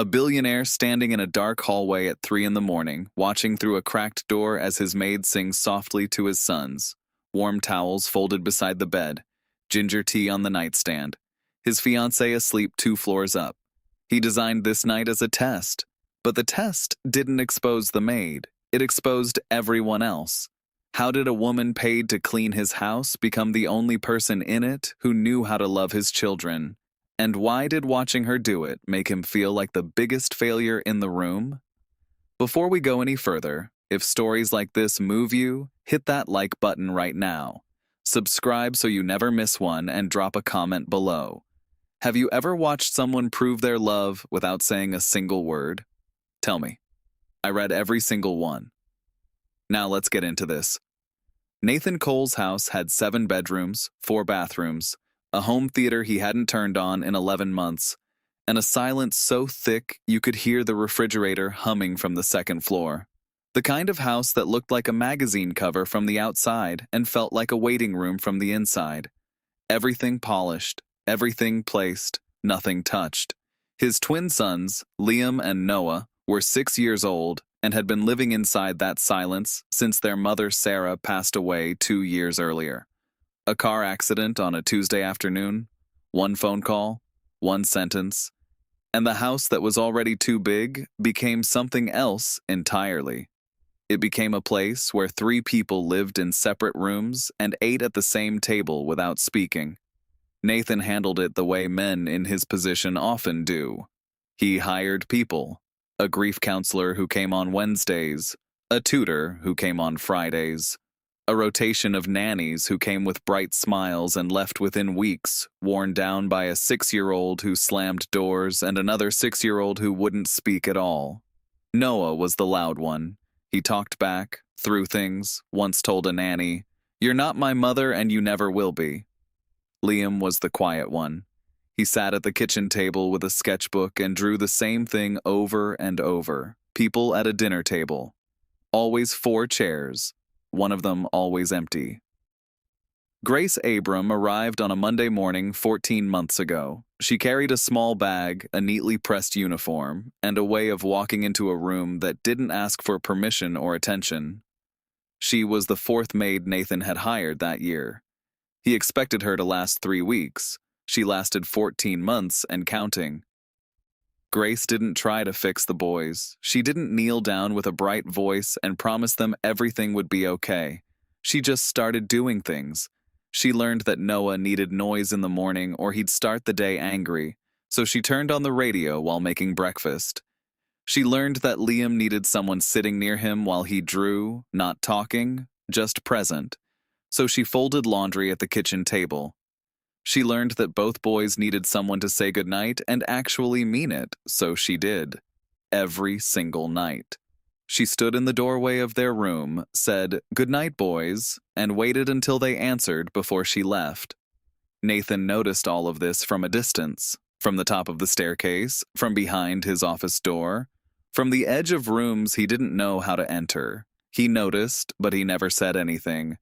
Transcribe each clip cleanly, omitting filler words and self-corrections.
A billionaire standing in a dark hallway at 3 in the morning, watching through a cracked door as his maid sings softly to his sons. Warm towels folded beside the bed, ginger tea on the nightstand. His fiancée asleep 2 floors up. He designed this night as a test, but the test didn't expose the maid. It exposed everyone else. How did a woman paid to clean his house become the only person in it who knew how to love his children? And why did watching her do it make him feel like the biggest failure in the room? Before we go any further, if stories like this move you, hit that like button right now. Subscribe so you never miss one and drop a comment below. Have you ever watched someone prove their love without saying a single word? Tell me. I read every single one. Now let's get into this. Nathan Cole's house had 7 bedrooms, 4 bathrooms, a home theater he hadn't turned on in 11 months, and a silence so thick you could hear the refrigerator humming from the 2nd floor. The kind of house that looked like a magazine cover from the outside and felt like a waiting room from the inside. Everything polished, everything placed, nothing touched. His twin sons, Liam and Noah, were 6 years old and had been living inside that silence since their mother Sarah passed away 2 years earlier. A car accident on a Tuesday afternoon, 1 phone call, 1 sentence, and the house that was already too big became something else entirely. It became a place where 3 people lived in separate rooms and ate at the same table without speaking. Nathan handled it the way men in his position often do. He hired people. A grief counselor who came on Wednesdays, a tutor who came on Fridays, a rotation of nannies who came with bright smiles and left within weeks, worn down by a 6-year-old who slammed doors and another 6-year-old who wouldn't speak at all. Noah was the loud one. He talked back, threw things, once told a nanny, "You're not my mother and you never will be." Liam was the quiet one. He sat at the kitchen table with a sketchbook and drew the same thing over and over. People at a dinner table. Always 4 chairs, one of them always empty. Grace Abram arrived on a Monday morning 14 months ago. She carried a small bag, a neatly pressed uniform, and a way of walking into a room that didn't ask for permission or attention. She was the 4th maid Nathan had hired that year. He expected her to last 3 weeks. She lasted 14 months and counting. Grace didn't try to fix the boys. She didn't kneel down with a bright voice and promise them everything would be okay. She just started doing things. She learned that Noah needed noise in the morning or he'd start the day angry, so she turned on the radio while making breakfast. She learned that Liam needed someone sitting near him while he drew, not talking, just present, so she folded laundry at the kitchen table. She learned that both boys needed someone to say goodnight and actually mean it, so she did. Every single night. She stood in the doorway of their room, said, "Goodnight, boys," and waited until they answered before she left. Nathan noticed all of this from a distance, from the top of the staircase, from behind his office door, from the edge of rooms he didn't know how to enter. He noticed, but he never said anything.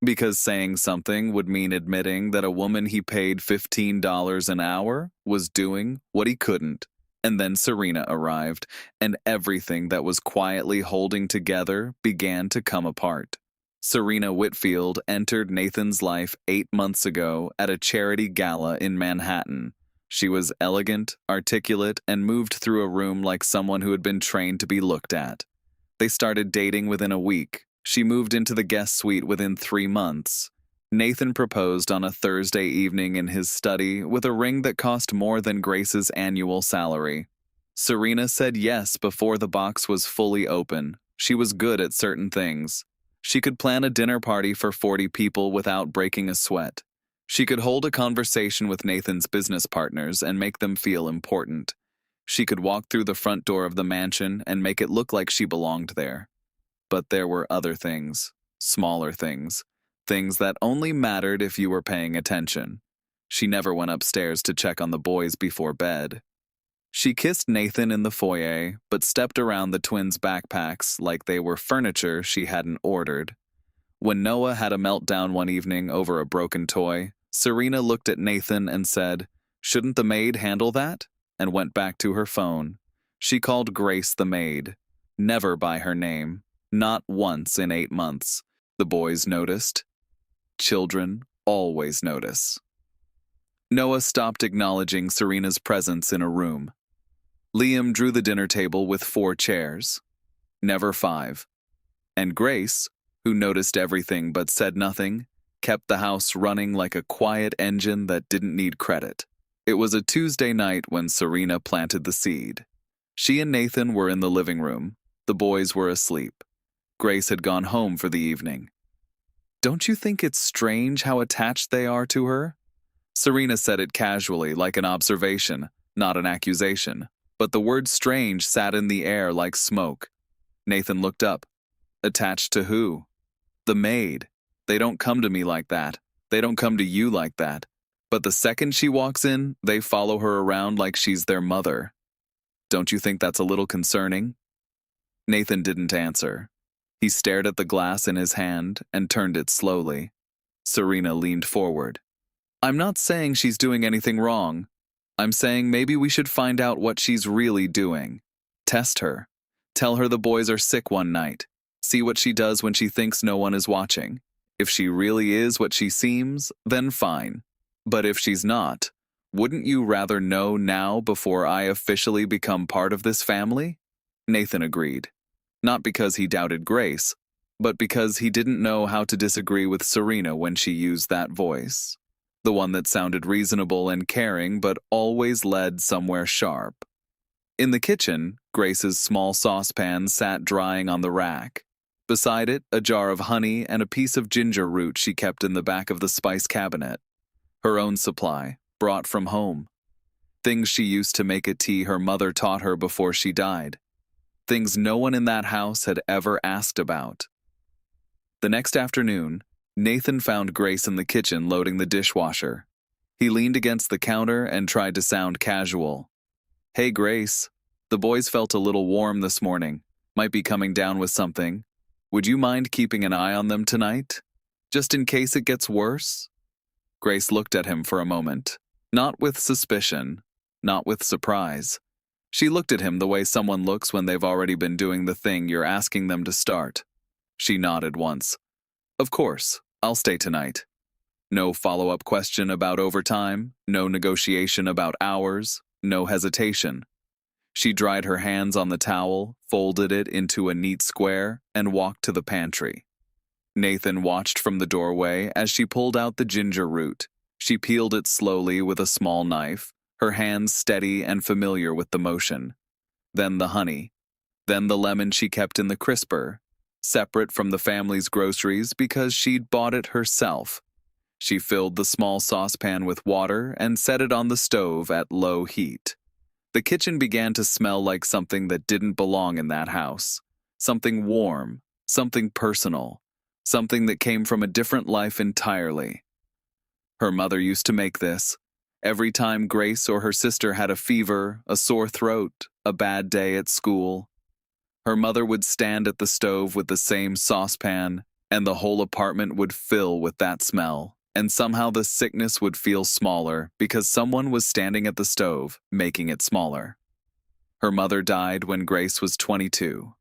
Because saying something would mean admitting that a woman he paid $15 an hour was doing what he couldn't. And then Serena arrived, and everything that was quietly holding together began to come apart. Serena Whitfield entered Nathan's life 8 months ago at a charity gala in Manhattan. She was elegant, articulate, and moved through a room like someone who had been trained to be looked at. They started dating within a week. She moved into the guest suite within 3 months. Nathan proposed on a Thursday evening in his study with a ring that cost more than Grace's annual salary. Serena said yes before the box was fully open. She was good at certain things. She could plan a dinner party for 40 people without breaking a sweat. She could hold a conversation with Nathan's business partners and make them feel important. She could walk through the front door of the mansion and make it look like she belonged there. But there were other things, smaller things, things that only mattered if you were paying attention. She never went upstairs to check on the boys before bed. She kissed Nathan in the foyer, but stepped around the twins' backpacks like they were furniture she hadn't ordered. When Noah had a meltdown one evening over a broken toy, Serena looked at Nathan and said, "Shouldn't the maid handle that?" and went back to her phone. She called Grace the maid, never by her name, not once in 8 months. The boys noticed. Children always notice. Noah stopped acknowledging Serena's presence in a room. Liam drew the dinner table with 4 chairs, never 5. And Grace, who noticed everything but said nothing, kept the house running like a quiet engine that didn't need credit. It was a Tuesday night when Serena planted the seed. She and Nathan were in the living room. The boys were asleep. Grace had gone home for the evening. "Don't you think it's strange how attached they are to her?" Serena said it casually, like an observation, not an accusation. But the word strange sat in the air like smoke. Nathan looked up. Attached to who? The maid. They don't come to me like that. They don't come to you like that. But the second she walks in, they follow her around like she's their mother. Don't you think that's a little concerning? Nathan didn't answer. He stared at the glass in his hand and turned it slowly. Serena leaned forward. "I'm not saying she's doing anything wrong. I'm saying maybe we should find out what she's really doing. Test her. Tell her the boys are sick one night. See what she does when she thinks no one is watching. If she really is what she seems, then fine. But if she's not, wouldn't you rather know now before I officially become part of this family?" Nathan agreed. Not because he doubted Grace, but because he didn't know how to disagree with Serena when she used that voice. The one that sounded reasonable and caring but always led somewhere sharp. In the kitchen, Grace's small saucepan sat drying on the rack. Beside it, a jar of honey and a piece of ginger root she kept in the back of the spice cabinet. Her own supply, brought from home. Things she used to make a tea her mother taught her before she died. Things no one in that house had ever asked about. The next afternoon, Nathan found Grace in the kitchen loading the dishwasher. He leaned against the counter and tried to sound casual. "Hey, Grace. The boys felt a little warm this morning. Might be coming down with something. Would you mind keeping an eye on them tonight? Just in case it gets worse?" Grace looked at him for a moment. Not with suspicion, not with surprise. She looked at him the way someone looks when they've already been doing the thing you're asking them to start. She nodded once. "Of course. I'll stay tonight." No follow-up question about overtime, no negotiation about hours, no hesitation. She dried her hands on the towel, folded it into a neat square, and walked to the pantry. Nathan watched from the doorway as she pulled out the ginger root. She peeled it slowly with a small knife, her hands steady and familiar with the motion. Then the honey. Then the lemon she kept in the crisper, separate from the family's groceries because she'd bought it herself. She filled the small saucepan with water and set it on the stove at low heat. The kitchen began to smell like something that didn't belong in that house. Something warm, something personal, something that came from a different life entirely. Her mother used to make this. Every time Grace or her sister had a fever, a sore throat, a bad day at school, her mother would stand at the stove with the same saucepan, and the whole apartment would fill with that smell, and somehow the sickness would feel smaller because someone was standing at the stove, making it smaller. Her mother died when Grace was 22.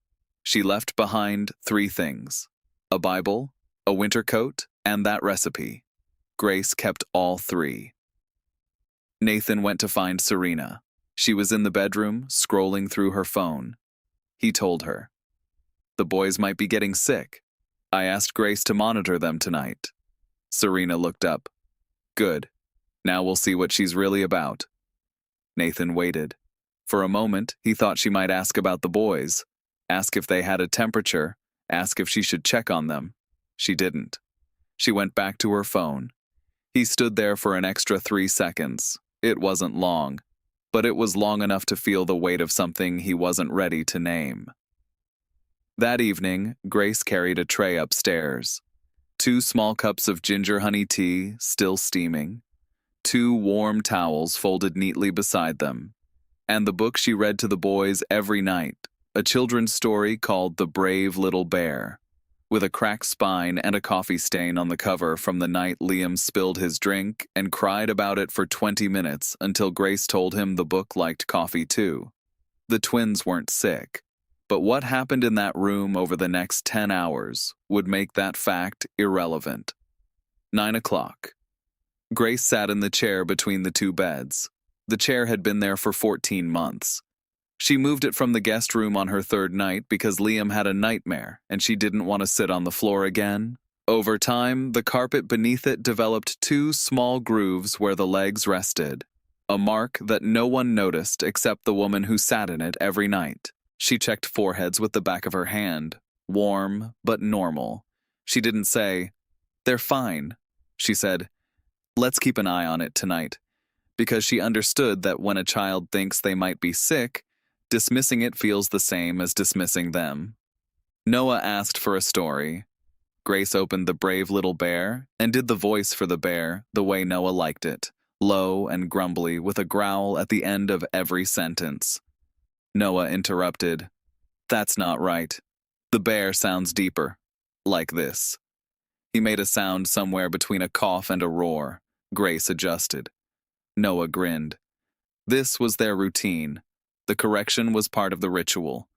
She left behind 3 things: a Bible, a winter coat, and that recipe. Grace kept all 3. Nathan went to find Serena. She was in the bedroom, scrolling through her phone. He told her, "The boys might be getting sick. I asked Grace to monitor them tonight." Serena looked up. "Good. Now we'll see what she's really about." Nathan waited. For a moment, he thought she might ask about the boys, ask if they had a temperature, ask if she should check on them. She didn't. She went back to her phone. He stood there for an extra 3 seconds. It wasn't long, but it was long enough to feel the weight of something he wasn't ready to name. That evening, Grace carried a tray upstairs. 2 small cups of ginger honey tea, still steaming. 2 warm towels folded neatly beside them. And the book she read to the boys every night, a children's story called The Brave Little Bear, with a cracked spine and a coffee stain on the cover from the night Liam spilled his drink and cried about it for 20 minutes until Grace told him the book liked coffee too. The twins weren't sick. But what happened in that room over the next 10 hours would make that fact irrelevant. 9 o'clock. Grace sat in the chair between the two beds. The chair had been there for 14 months. She moved it from the guest room on her third night because Liam had a nightmare and she didn't want to sit on the floor again. Over time, the carpet beneath it developed two small grooves where the legs rested, a mark that no one noticed except the woman who sat in it every night. She checked foreheads with the back of her hand, warm but normal. She didn't say, "They're fine." She said, "Let's keep an eye on it tonight," because she understood that when a child thinks they might be sick, dismissing it feels the same as dismissing them. Noah asked for a story. Grace opened The Brave Little Bear and did the voice for the bear the way Noah liked it, low and grumbly with a growl at the end of every sentence. Noah interrupted. "That's not right. The bear sounds deeper. Like this." He made a sound somewhere between a cough and a roar. Grace adjusted. Noah grinned. This was their routine. The correction was part of the ritual.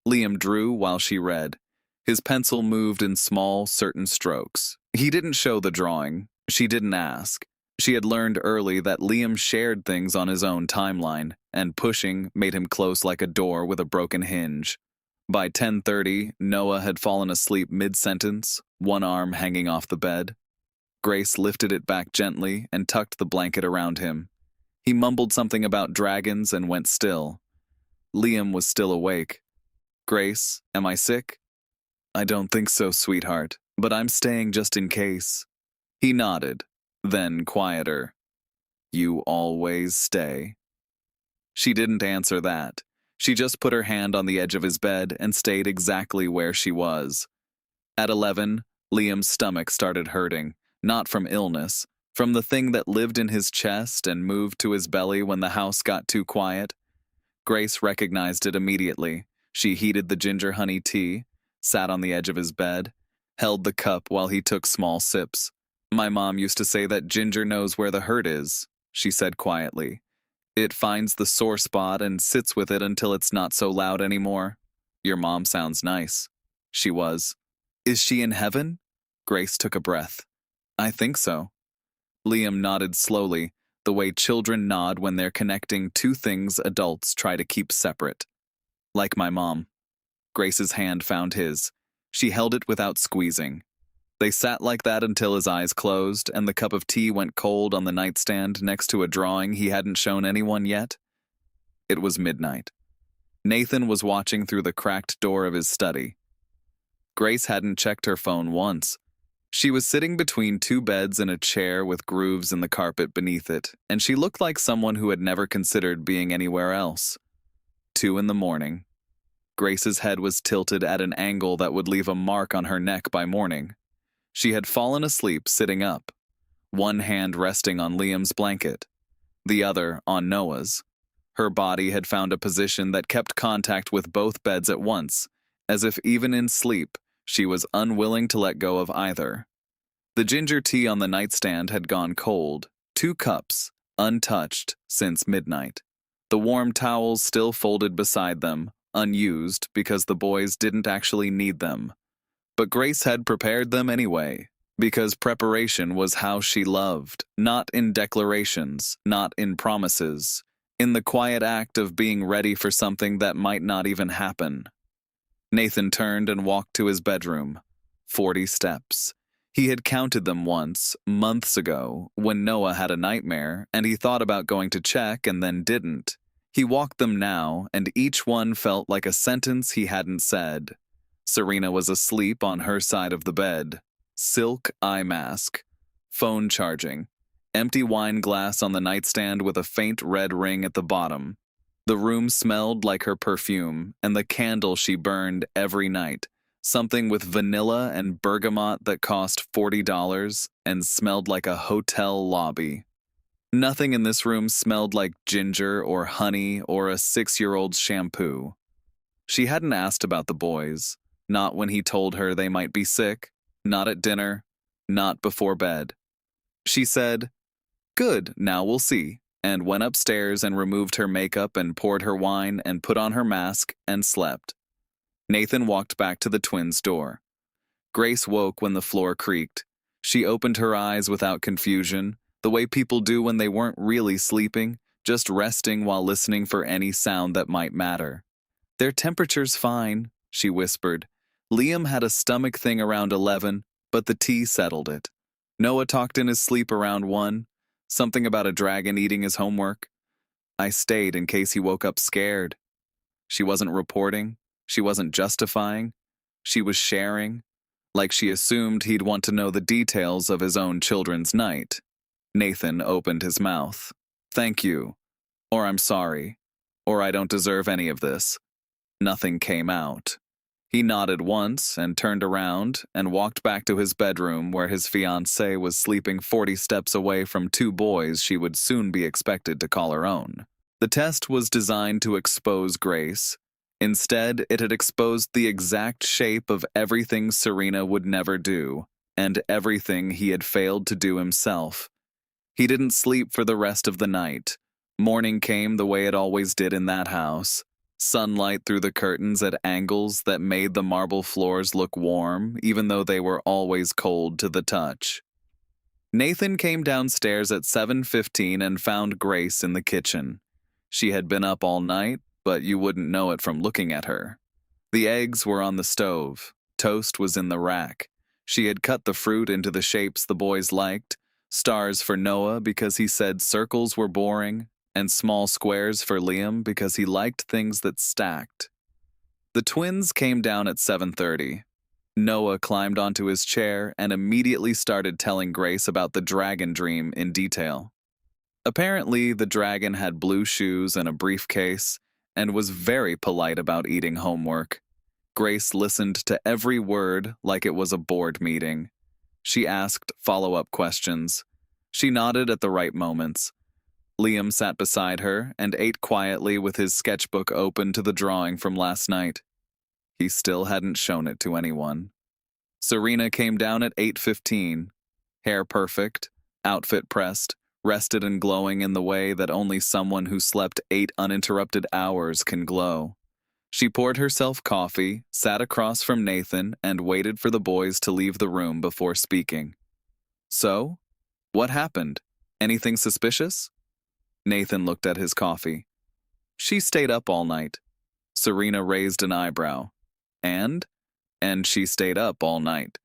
Liam drew while she read. His pencil moved in small, certain strokes. He didn't show the drawing. She didn't ask. She had learned early that Liam shared things on his own timeline, and pushing made him close like a door with a broken hinge. By 10:30, Noah had fallen asleep mid-sentence, one arm hanging off the bed. Grace lifted it back gently and tucked the blanket around him. He mumbled something about dragons and went still. Liam was still awake. "Grace, am I sick?" "I don't think so, sweetheart, but I'm staying just in case." He nodded, then quieter. "You always stay?" She didn't answer that. She just put her hand on the edge of his bed and stayed exactly where she was. At 11, Liam's stomach started hurting, not from illness, from the thing that lived in his chest and moved to his belly when the house got too quiet. Grace recognized it immediately. She heated the ginger honey tea, sat on the edge of his bed, held the cup while he took small sips. "My mom used to say that ginger knows where the hurt is," she said quietly. "It finds the sore spot and sits with it until it's not so loud anymore." "Your mom sounds nice." She was. "Is she in heaven?" Grace took a breath. "I think so." Liam nodded slowly, the way children nod when they're connecting two things adults try to keep separate. "Like my mom." Grace's hand found his. She held it without squeezing. They sat like that until his eyes closed and the cup of tea went cold on the nightstand next to a drawing he hadn't shown anyone yet. It was midnight. Nathan was watching through the cracked door of his study. Grace hadn't checked her phone once. She was sitting between two beds in a chair with grooves in the carpet beneath it, and she looked like someone who had never considered being anywhere else. 2 in the morning. Grace's head was tilted at an angle that would leave a mark on her neck by morning. She had fallen asleep sitting up, one hand resting on Liam's blanket, the other on Noah's. Her body had found a position that kept contact with both beds at once, as if even in sleep, she was unwilling to let go of either. The ginger tea on the nightstand had gone cold, 2 cups, untouched since midnight. The warm towels still folded beside them, unused because the boys didn't actually need them. But Grace had prepared them anyway, because preparation was how she loved, not in declarations, not in promises, in the quiet act of being ready for something that might not even happen. Nathan turned and walked to his bedroom. 40 steps. He had counted them once, months ago, when Noah had a nightmare, and he thought about going to check and then didn't. He walked them now, and each one felt like a sentence he hadn't said. Serena was asleep on her side of the bed. Silk eye mask. Phone charging. Empty wine glass on the nightstand with a faint red ring at the bottom. The room smelled like her perfume, and the candle she burned every night. Something with vanilla and bergamot that cost $40 and smelled like a hotel lobby. Nothing in this room smelled like ginger or honey or a 6-year-old's shampoo. She hadn't asked about the boys, not when he told her they might be sick, not at dinner, not before bed. She said, "Good, now we'll see." and went upstairs and removed her makeup and poured her wine and put on her mask and slept. Nathan walked back to the twins' door. Grace woke when the floor creaked. She opened her eyes without confusion, the way people do when they weren't really sleeping, just resting while listening for any sound that might matter. "Their temperature's fine," she whispered. "Liam had a stomach thing around 11, but the tea settled it. Noah talked in his sleep around 1, something about a dragon eating his homework. I stayed in case he woke up scared." She wasn't reporting. She wasn't justifying. She was sharing, like she assumed he'd want to know the details of his own children's night. Nathan opened his mouth. "Thank you," or "I'm sorry," or "I don't deserve any of this." Nothing came out. He nodded once and turned around and walked back to his bedroom where his fiancée was sleeping 40 steps away from 2 boys she would soon be expected to call her own. The test was designed to expose Grace. Instead, it had exposed the exact shape of everything Serena would never do, and everything he had failed to do himself. He didn't sleep for the rest of the night. Morning came the way it always did in that house. Sunlight through the curtains at angles that made the marble floors look warm, even though they were always cold to the touch. Nathan came downstairs at 7:15 and found Grace in the kitchen. She had been up all night, but you wouldn't know it from looking at her. The eggs were on the stove. Toast was in the rack. She had cut the fruit into the shapes the boys liked, stars for Noah because he said circles were boring, and small squares for Liam because he liked things that stacked. The twins came down at 7:30. Noah climbed onto his chair and immediately started telling Grace about the dragon dream in detail. Apparently, the dragon had blue shoes and a briefcase, and was very polite about eating homework. Grace listened to every word like it was a board meeting. She asked follow-up questions. She nodded at the right moments. Liam sat beside her and ate quietly with his sketchbook open to the drawing from last night. He still hadn't shown it to anyone. Serena came down at 8:15. Hair perfect, outfit pressed, rested and glowing in the way that only someone who slept 8 uninterrupted hours can glow. She poured herself coffee, sat across from Nathan, and waited for the boys to leave the room before speaking. "So? What happened? Anything suspicious?" Nathan looked at his coffee. "She stayed up all night." Serena raised an eyebrow. And she stayed up all night."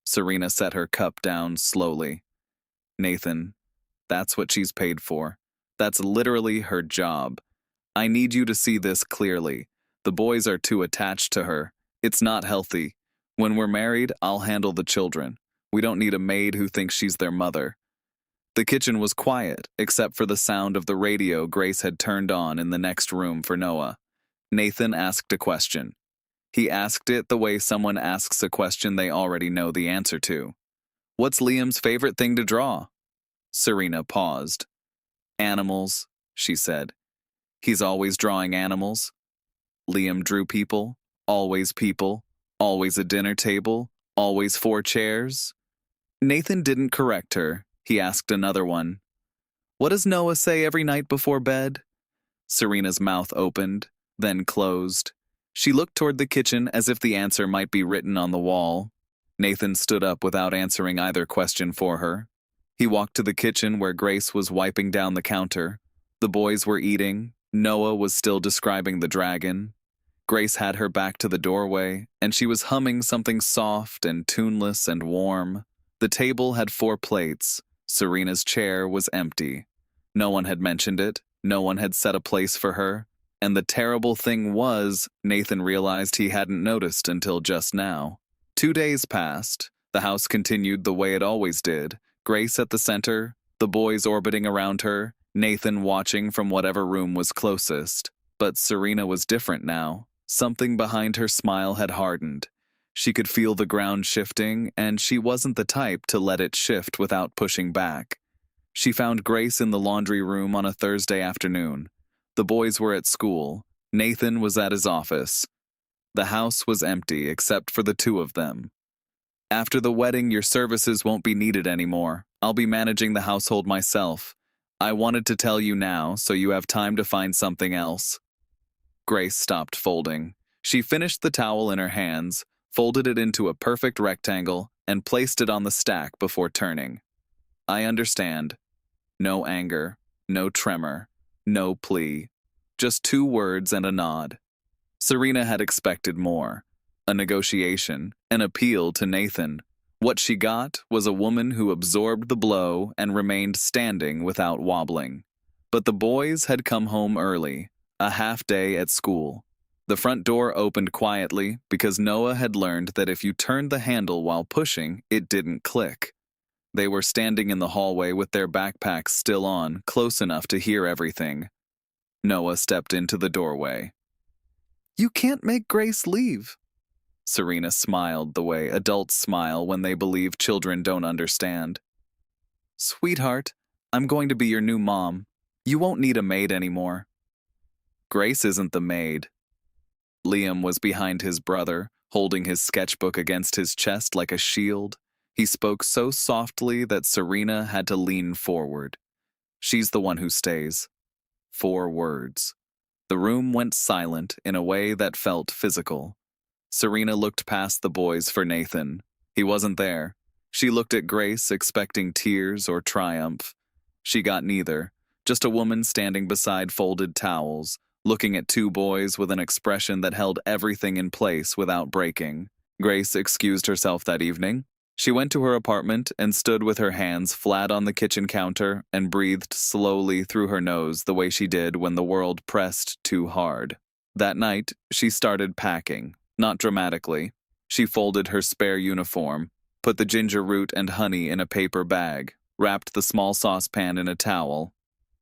Serena set her cup down slowly. "Nathan, that's what she's paid for. That's literally her job. I need you to see this clearly. The boys are too attached to her. It's not healthy. When we're married, I'll handle the children. We don't need a maid who thinks she's their mother." The kitchen was quiet, except for the sound of the radio Grace had turned on in the next room for Noah. Nathan asked a question. He asked it the way someone asks a question they already know the answer to. "What's Liam's favorite thing to draw?" Serena paused. "Animals," she said. "He's always drawing animals." Liam drew people, always a dinner table, always 4 chairs. Nathan didn't correct her. He asked another one. "What does Noah say every night before bed?" Serena's mouth opened, then closed. She looked toward the kitchen as if the answer might be written on the wall. Nathan stood up without answering either question for her. He walked to the kitchen where Grace was wiping down the counter. The boys were eating. Noah was still describing the dragon. Grace had her back to the doorway, and she was humming something soft and tuneless and warm. The table had 4 plates. Serena's chair was empty. No one had mentioned it. No one had set a place for her. And the terrible thing was, Nathan realized he hadn't noticed until just now. 2 days passed. The house continued the way it always did. Grace at the center, the boys orbiting around her, Nathan watching from whatever room was closest. But Serena was different now. Something behind her smile had hardened. She could feel the ground shifting, and she wasn't the type to let it shift without pushing back. She found Grace in the laundry room on a Thursday afternoon. The boys were at school. Nathan was at his office. The house was empty except for the 2 of them. "After the wedding, your services won't be needed anymore. I'll be managing the household myself. I wanted to tell you now so you have time to find something else. Grace stopped folding. She finished the towel in her hands, folded it into a perfect rectangle, and placed it on the stack before turning. I understand. No anger, no tremor, no plea. Just 2 words and a nod. Serena had expected more. A negotiation, an appeal to Nathan. What she got was a woman who absorbed the blow and remained standing without wobbling. But the boys had come home early, a half day at school. The front door opened quietly because Noah had learned that if you turned the handle while pushing, it didn't click. They were standing in the hallway with their backpacks still on, close enough to hear everything. Noah stepped into the doorway. "You can't make Grace leave." Serena smiled the way adults smile when they believe children don't understand. "Sweetheart, I'm going to be your new mom. You won't need a maid anymore." Grace isn't the maid. Liam was behind his brother, holding his sketchbook against his chest like a shield. He spoke so softly that Serena had to lean forward. "She's the one who stays." 4 words. The room went silent in a way that felt physical. Serena looked past the boys for Nathan. He wasn't there. She looked at Grace, expecting tears or triumph. She got neither, just a woman standing beside folded towels, looking at 2 boys with an expression that held everything in place without breaking. Grace excused herself that evening. She went to her apartment and stood with her hands flat on the kitchen counter and breathed slowly through her nose the way she did when the world pressed too hard. That night, she started packing, not dramatically. She folded her spare uniform, put the ginger root and honey in a paper bag, wrapped the small saucepan in a towel.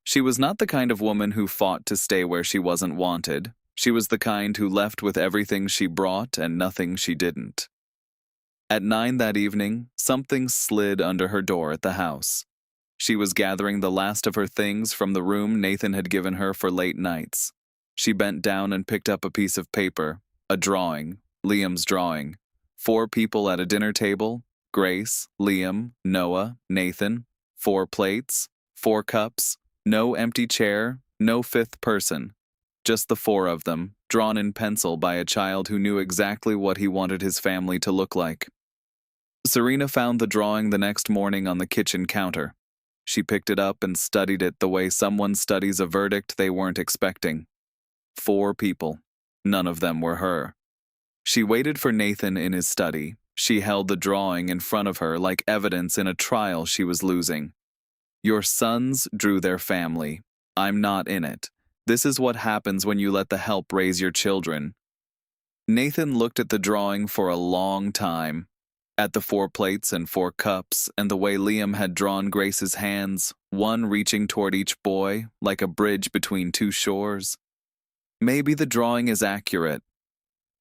She was not the kind of woman who fought to stay where she wasn't wanted. She was the kind who left with everything she brought and nothing she didn't. At 9 that evening, something slid under her door at the house. She was gathering the last of her things from the room Nathan had given her for late nights. She bent down and picked up a piece of paper, a drawing, Liam's drawing. 4 people at a dinner table, Grace, Liam, Noah, Nathan. 4 plates, 4 cups, no empty chair, no 5th person. Just the 4 of them, drawn in pencil by a child who knew exactly what he wanted his family to look like. Serena found the drawing the next morning on the kitchen counter. She picked it up and studied it the way someone studies a verdict they weren't expecting. 4 people. None of them were her. She waited for Nathan in his study. She held the drawing in front of her like evidence in a trial she was losing. "Your sons drew their family. I'm not in it. This is what happens when you let the help raise your children." Nathan looked at the drawing for a long time. At the 4 plates and 4 cups, and the way Liam had drawn Grace's hands, one reaching toward each boy, like a bridge between 2 shores. Maybe the drawing is accurate.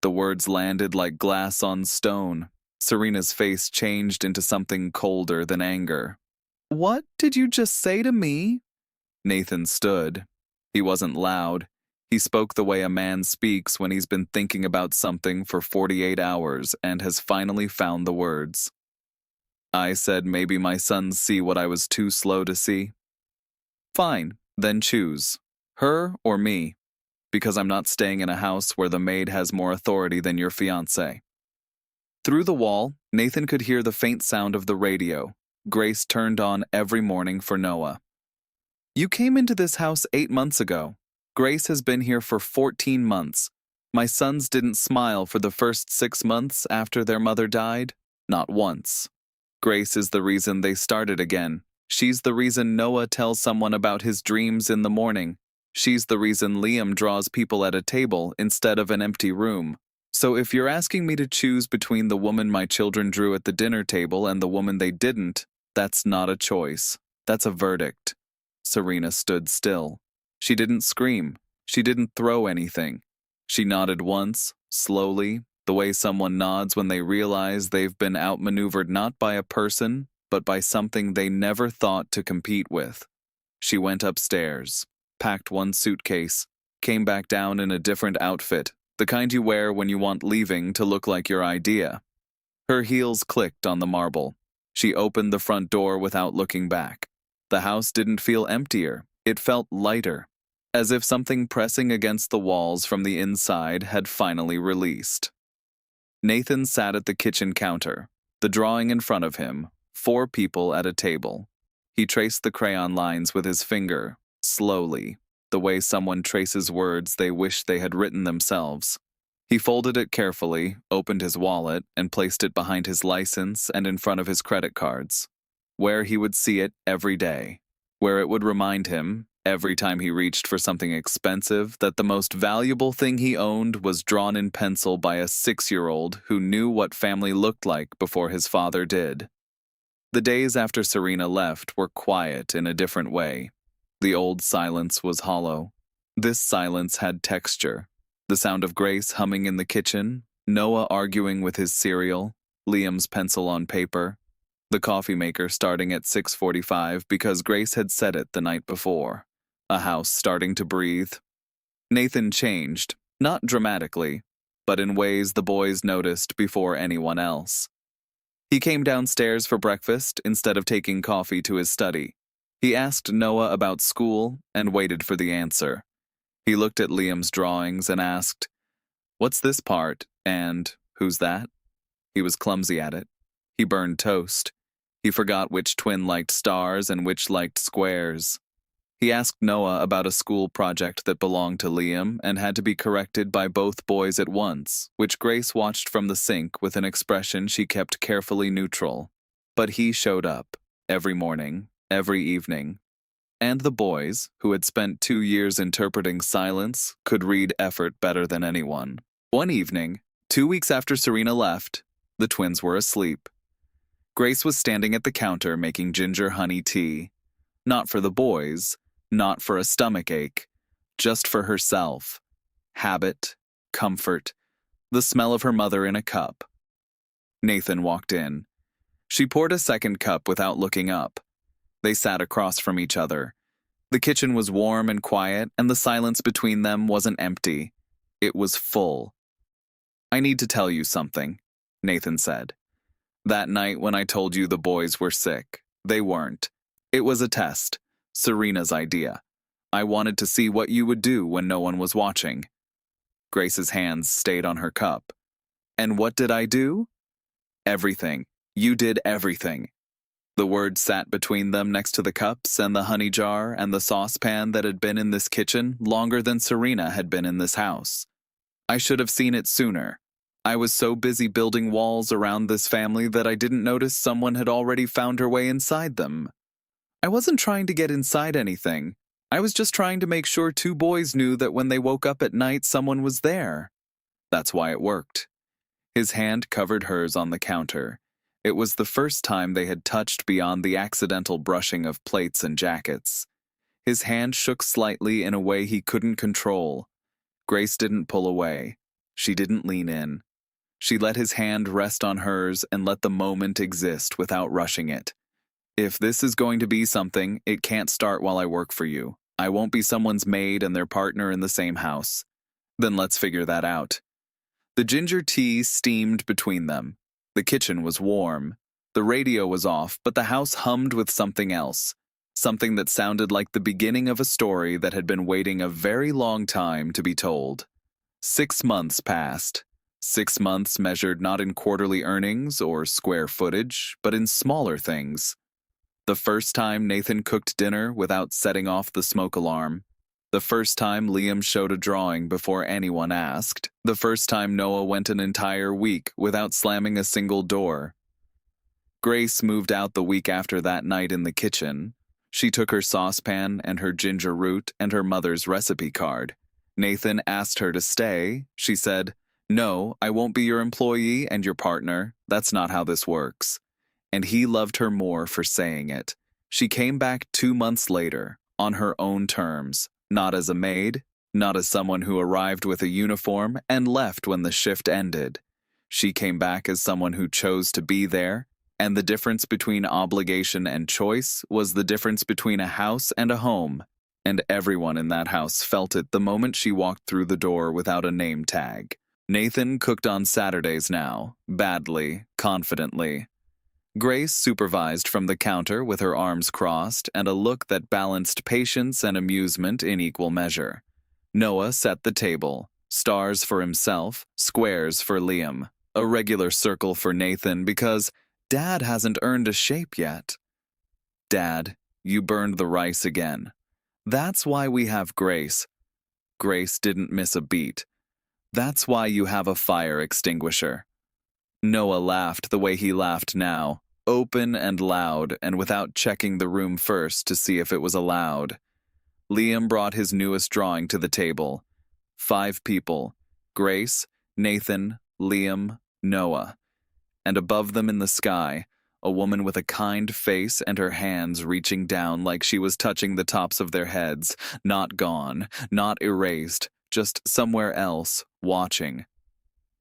The words landed like glass on stone. Serena's face changed into something colder than anger. "What did you just say to me?" Nathan stood. He wasn't loud. He spoke the way a man speaks when he's been thinking about something for 48 hours and has finally found the words. "I said maybe my sons see what I was too slow to see." "Fine, then choose. Her or me. Because I'm not staying in a house where the maid has more authority than your fiancé." Through the wall, Nathan could hear the faint sound of the radio. Grace turned on every morning for Noah. "You came into this house 8 months ago. Grace has been here for 14 months. My sons didn't smile for the first 6 months after their mother died. Not once. Grace is the reason they started again. She's the reason Noah tells someone about his dreams in the morning. She's the reason Liam draws people at a table instead of an empty room. So if you're asking me to choose between the woman my children drew at the dinner table and the woman they didn't, that's not a choice. That's a verdict." Serena stood still. She didn't scream. She didn't throw anything. She nodded once, slowly, the way someone nods when they realize they've been outmaneuvered not by a person, but by something they never thought to compete with. She went upstairs, packed 1 suitcase, came back down in a different outfit, the kind you wear when you want leaving to look like your idea. Her heels clicked on the marble. She opened the front door without looking back. The house didn't feel emptier, it felt lighter, as if something pressing against the walls from the inside had finally released. Nathan sat at the kitchen counter, the drawing in front of him, 4 people at a table. He traced the crayon lines with his finger, slowly, the way someone traces words they wish they had written themselves. He folded it carefully, opened his wallet, and placed it behind his license and in front of his credit cards, where he would see it every day, where it would remind him, every time he reached for something expensive, that the most valuable thing he owned was drawn in pencil by a 6-year-old who knew what family looked like before his father did. The days after Serena left were quiet in a different way. The old silence was hollow. This silence had texture. The sound of Grace humming in the kitchen, Noah arguing with his cereal, Liam's pencil on paper, the coffee maker starting at 6:45 because Grace had said it the night before, a house starting to breathe. Nathan changed, not dramatically, but in ways the boys noticed before anyone else. He came downstairs for breakfast instead of taking coffee to his study. He asked Noah about school and waited for the answer. He looked at Liam's drawings and asked, "What's this part?" and "Who's that?" He was clumsy at it. He burned toast. He forgot which twin liked stars and which liked squares. He asked Noah about a school project that belonged to Liam and had to be corrected by both boys at once, which Grace watched from the sink with an expression she kept carefully neutral. But he showed up, every morning, every evening. And the boys, who had spent 2 years interpreting silence, could read effort better than anyone. One evening, 2 weeks after Serena left, the twins were asleep. Grace was standing at the counter making ginger honey tea. Not for the boys, not for a stomach ache, just for herself. Habit, comfort, the smell of her mother in a cup. Nathan walked in. She poured a second cup without looking up. They sat across from each other. The kitchen was warm and quiet, and the silence between them wasn't empty. It was full. "I need to tell you something," Nathan said. "That night when I told you the boys were sick, they weren't. It was a test, Serena's idea. I wanted to see what you would do when no one was watching." Grace's hands stayed on her cup. "And what did I do?" "Everything. You did everything." The words sat between them next to the cups and the honey jar and the saucepan that had been in this kitchen longer than Serena had been in this house. "I should have seen it sooner. I was so busy building walls around this family that I didn't notice someone had already found her way inside them. I wasn't trying to get inside anything. I was just trying to make sure 2 boys knew that when they woke up at night someone was there. That's why it worked." His hand covered hers on the counter. It was the first time they had touched beyond the accidental brushing of plates and jackets. His hand shook slightly in a way he couldn't control. Grace didn't pull away. She didn't lean in. She let his hand rest on hers and let the moment exist without rushing it. "If this is going to be something, it can't start while I work for you. I won't be someone's maid and their partner in the same house. Then let's figure that out." The ginger tea steamed between them. The kitchen was warm. The radio was off, but the house hummed with something else. Something that sounded like the beginning of a story that had been waiting a very long time to be told. 6 months passed. 6 months measured not in quarterly earnings or square footage, but in smaller things. The first time Nathan cooked dinner without setting off the smoke alarm. The first time Liam showed a drawing before anyone asked. The first time Noah went an entire week without slamming a single door. Grace moved out the week after that night in the kitchen. She took her saucepan and her ginger root and her mother's recipe card. Nathan asked her to stay. She said, "No, I won't be your employee and your partner. That's not how this works." And he loved her more for saying it. She came back 2 months later, on her own terms. Not as a maid, not as someone who arrived with a uniform and left when the shift ended. She came back as someone who chose to be there, and the difference between obligation and choice was the difference between a house and a home, and everyone in that house felt it the moment she walked through the door without a name tag. Nathan cooked on Saturdays now, badly, confidently. Grace supervised from the counter with her arms crossed and a look that balanced patience and amusement in equal measure. Noah set the table, stars for himself, squares for Liam, a regular circle for Nathan because Dad hasn't earned a shape yet. Dad, you burned the rice again. That's why we have Grace. Grace didn't miss a beat. That's why you have a fire extinguisher. Noah laughed the way he laughed now, open and loud and without checking the room first to see if it was allowed. Liam brought his newest drawing to the table. 5 people, Grace, Nathan, Liam, Noah. And above them in the sky, a woman with a kind face and her hands reaching down like she was touching the tops of their heads, not gone, not erased, just somewhere else, watching.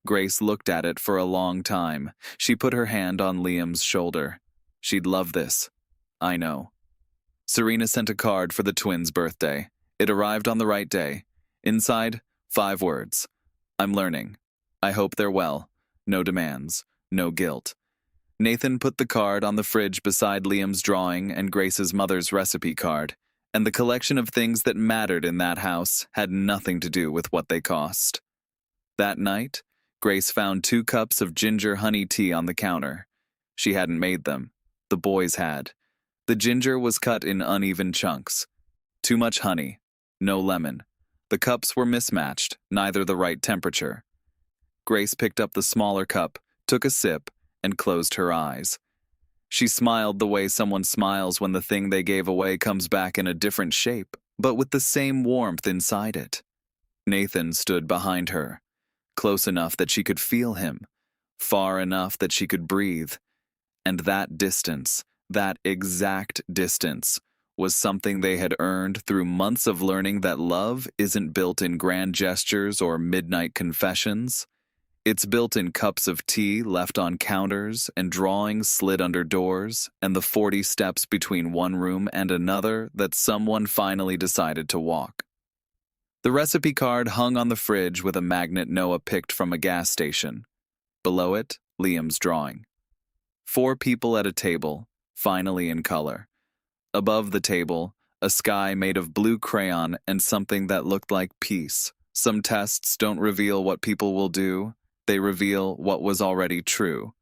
Grace looked at it for a long time. She put her hand on Liam's shoulder. She'd love this. I know. Serena sent a card for the twins' birthday. It arrived on the right day. Inside, 5 words. I'm learning. I hope they're well. No demands. No guilt. Nathan put the card on the fridge beside Liam's drawing and Grace's mother's recipe card, and the collection of things that mattered in that house had nothing to do with what they cost. That night, Grace found 2 cups of ginger honey tea on the counter. She hadn't made them. The boys had. The ginger was cut in uneven chunks. Too much honey. No lemon. The cups were mismatched, neither the right temperature. Grace picked up the smaller cup, took a sip, and closed her eyes. She smiled the way someone smiles when the thing they gave away comes back in a different shape, but with the same warmth inside it. Nathan stood behind her, close enough that she could feel him, far enough that she could breathe. And that distance, that exact distance, was something they had earned through months of learning that love isn't built in grand gestures or midnight confessions. It's built in cups of tea left on counters and drawings slid under doors and the 40 steps between one room and another that someone finally decided to walk. The recipe card hung on the fridge with a magnet Noah picked from a gas station. Below it, Liam's drawing. 4 people at a table, finally in color. Above the table, a sky made of blue crayon and something that looked like peace. Some tests don't reveal what people will do. They reveal what was already true.